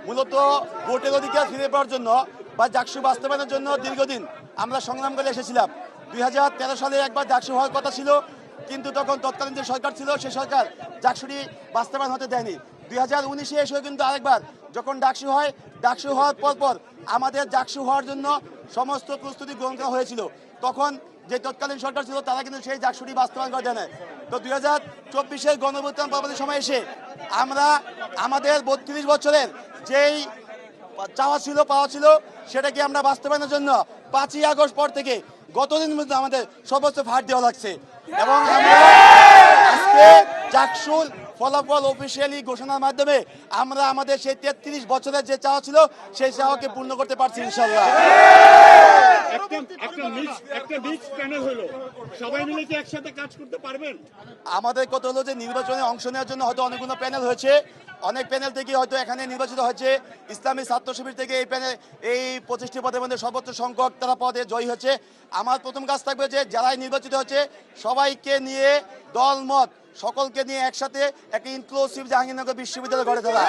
মূলত ভোটের অধিকার ফিরে পাওয়ার জন্য বা ডাকসু বাস্তবায়নের জন্য দীর্ঘদিন আমরা সংগ্রাম করে এসেছিলাম। 2013 সালে একবার ডাকসু হওয়ার কথা ছিল, কিন্তু তখন তৎকালীন যে সরকার ছিল সেই সরকার ডাকসুটি বাস্তবায়ন হতে দেয়নি। 2019-এ এসেও কিন্তু আরেকবার যখন ডাকসু হয়, ডাকসু হওয়ার পর আমাদের ডাকসু হওয়ার জন্য সমস্ত প্রস্তুতি গ্রহণ করা হয়েছিল। তখন যে তৎকালীন সরকার ছিল তারা কিন্তু সেই ডাকসুটি বাস্তবায়ন করে দেয়। তো 2024-এর গণঅভ্যুত্থান পরবর্তী সময় এসে আমরা আমাদের 32 বছরের যেই চাওয়া ছিল পাওয়া ছিল সেটাকে আমরা বাস্তবায়নের জন্য 5ই আগস্ট পর থেকে গতদিন মধ্যে আমাদের সর্বোচ্চ ফাট দেওয়া লাগছে এবং আমরা আজকে ডাকসুর ফলাফল অফিসিয়ালি ঘোষণার মাধ্যমে আমরা আমাদের সেই 33 বছরের যে চাওয়া ছিল সেই চাওয়াকে পূর্ণ করতে পারছি ইনশাআল্লাহ। সবাই মিলে কি একসাথে কাজ করতে পারবেন? আমাদের কথা হলো যে নির্বাচনে অংশ নেওয়ার জন্য হয়তো অনেকগুলো প্যানেল হয়েছে, অনেক প্যানেল থেকে হয়তো এখানে নির্বাচিত হয়েছে। ইসলামী ছাত্র শিবির থেকে এই 25টি পদের মধ্যে সর্বোচ্চ সংখ্যক তারা পদে জয়ী হয়েছে। আমার প্রথম কাজ থাকবে যে যারাই নির্বাচিত হচ্ছে সবাইকে নিয়ে দলমত সকলকে নিয়ে একসাথে একটা ইনক্লুসিভ জাহাঙ্গীরনগর বিশ্ববিদ্যালয় গড়ে তোলা।